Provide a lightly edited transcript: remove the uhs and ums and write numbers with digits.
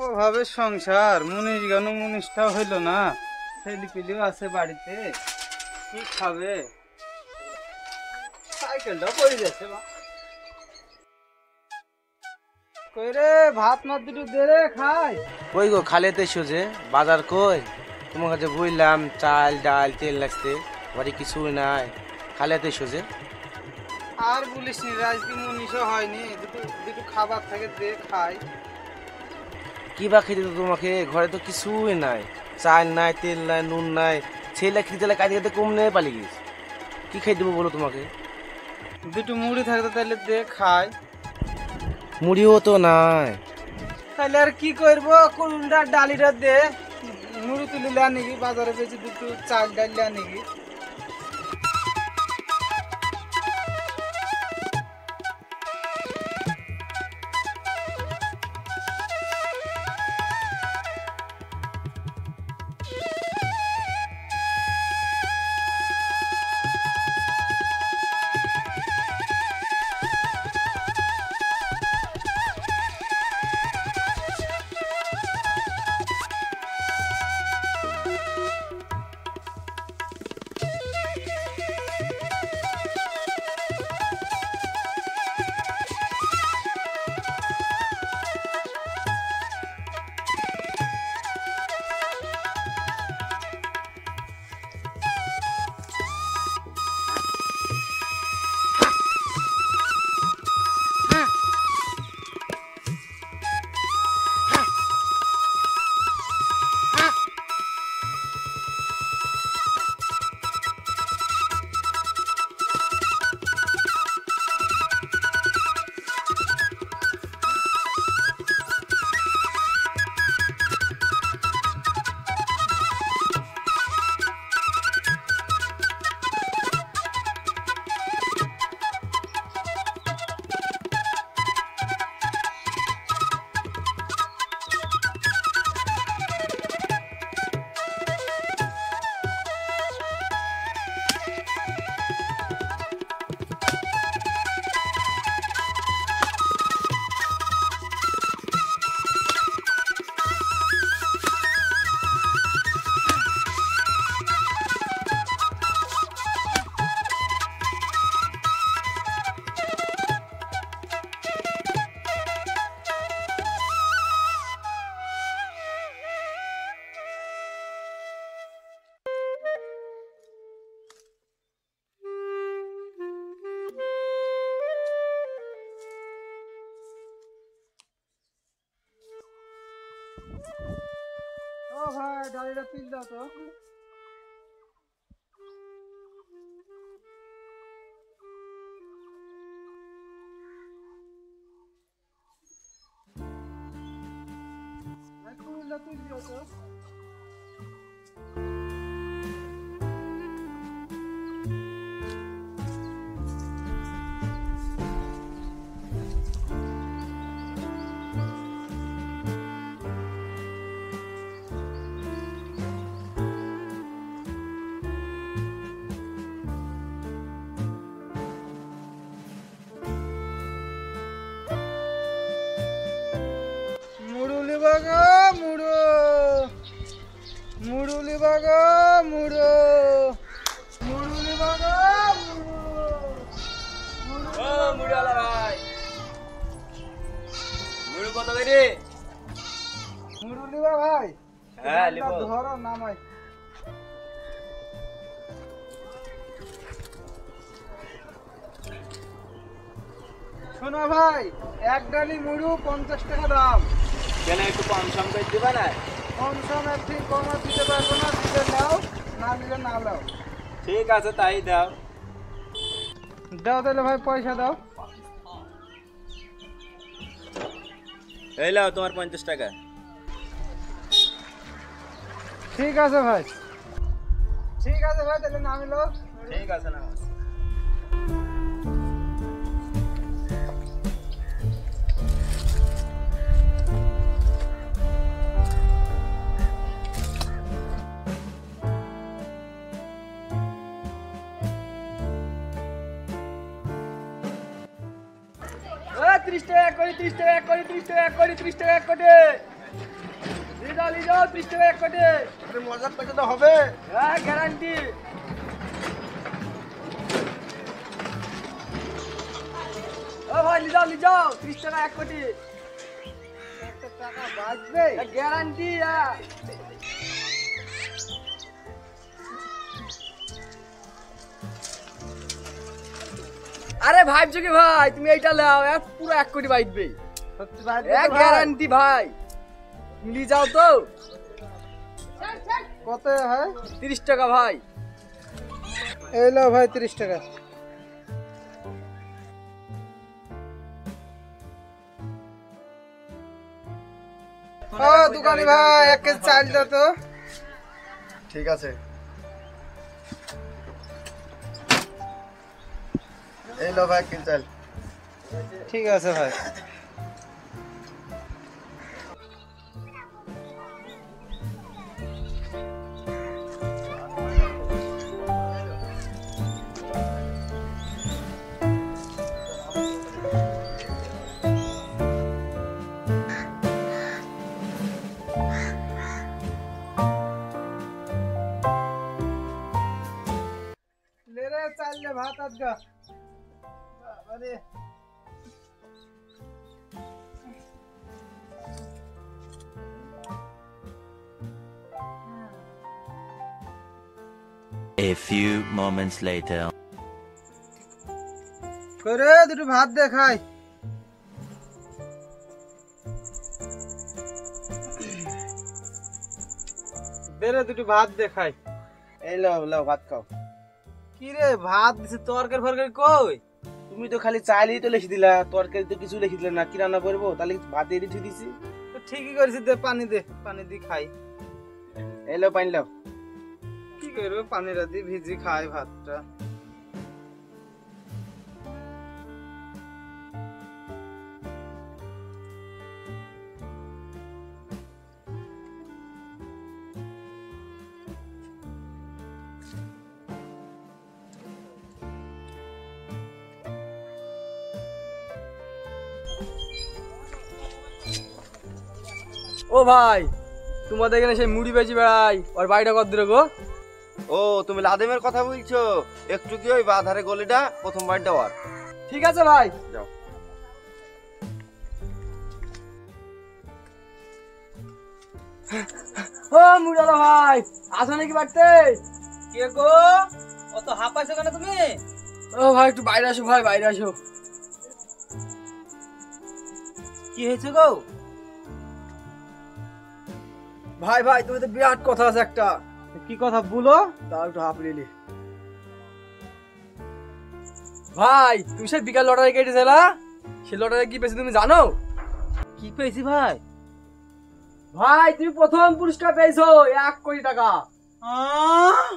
ওভাবে সংসার, মুনিশ গানু মুনিশটাও হইল না, ছেলে পিলিও আছে বাড়িতে, কি খাবে? সাইকেলটা পড়ে যাচ্ছে। কই রে, ভাত না দুটো দে রে খাই। কই গো খালেতে সোজে বাজার কই? তোমার কাছে বুঝলাম চাল ডাল তেল লাগতে, বাড়ি কিছুই নাই। খালেতে সোজে আর বলিস নি, আজকে মুনিশও হয়নি, দুটো দুটো খাবার থাকে দে খাই। কি বা খেতে তো তোমাকে? ঘরে তো কিছুই নাই, চাল নাই তেল নাই নুন নাই। ছেলে খেতে কাজে খেতে কম নেই পালি গিয়েছে, কি খাই দেবো বলো তোমাকে? দুটো মুড়ি থাকতে তাহলে দে খাই। মুড়িও তো নাই। তাহলে আর কি করবো, কোনটা ডালিটা দে, মুড়ি তুলি লে নাকি বাজারে বেশি, দুটো চাল ডাল লে নাকি। ও ভাই, ডালিটা পিস দাও তো। কুমিল্লা তুই দিও তো। মুড়ুলি বাগা মুড়ো, মুড়ুলি বাগা মুড়ো, মুড়ুলি বাগা মুড়ো, ও মুড়িওয়ালা ভাই, মুড়ি কত করে? মুড়ুলি বা ভাই। হ্যাঁ লিখো। ধরো নামাই। শোনো ভাই, এক ডালি মুড়ু 50 টাকা দাম। কেন একটু কম সম করে দিবা না? কম সম একটি কম দিতে পারবো না, দিতে নাও, না দিলে না নাও। ঠিক আছে তাই দাও। দাও তাহলে ভাই, পয়সা দাও। এই লাও তোমার 50 টাকা। ঠিক আছে ভাই, ঠিক আছে ভাই, তাহলে নামিলো। ঠিক আছে না। ও 30 টাকা করে, 30 টাকা করে, 30 টাকা করে, 30 টাকা করে। নিয়ে যাও 30 টাকা এক কোটি। আরে মজার টাকা তো হবে। হ্যাঁ গ্যারান্টি। ও ভাই নিয়ে যাও 30 টাকা এক কোটি। একটা টাকা বাঁচবে। গ্যারান্টি। আরে ভাবছো কি ভাই তুমি এইটা লাও পুরো 1 কোটি বাইকবে। সত্যি ভাই এক গ্যারান্টি ভাই। নিয়ে যাও তো। কত হয়? 30 টাকা ভাই। এই নাও ভাই 30 টাকা। ও দোকানি ভাই 1 কেজি চাল দাও তো। ঠিক আছে। এই লো ভাই কিল চাল। ঠিক আছে ভাই। ले रे चाल ले भात आजगा। अरे A few moments later. করে দুটো ভাত দে খাই। বেরে দুটো ভাত দে খাই। এই লো লো ভাত খাও। কি রে ভাত দিছে তরকারি ফরকারি কই? তুমি তো খালি চাইলেই তো লিখে দিলা, তরকারি তো কিছু লিখে দিলে না। কি রান্না করবো? তাহলে ভাত দিয়ে দিয়ে দিছি। তো ঠিকই করেছিস, দে পানি দে, পানি দি খাই। এই লো পানি লাও। কি করবো পানিটা দি ভিজি খাই ভাতটা। ও ভাই তোমাদের এখানে সেই মুড়ি বেচি বেড়াই ওর বাড়িটা কত দূরে গো? ও তুমি লাদেমের কথা বলছো? একটু কি ওই বাধারে গলিটা প্রথম বাড়িটা ওর। ঠিক আছে ভাই। যাও। ও মুড়ালা ভাই আসো নাকি বাড়তে? কে গো? অত হাঁপাইছো কেন তুমি? ও ভাই একটু বাইরে আসো ভাই, বাইরে আসো। কি হয়েছে গো? ভাই ভাই তুমি তো বিরাট কথা আছে একটা। কি কথা বলো? তাও একটু হাঁপ নিলি। ভাই তুমি সেই বিকাল লটারি কেটেছিলা, সে লটারি কি পেয়েছি তুমি জানো? কি পেয়েছি ভাই? ভাই তুমি প্রথম পুরস্কার পেয়েছো 1 কোটি টাকা। আহ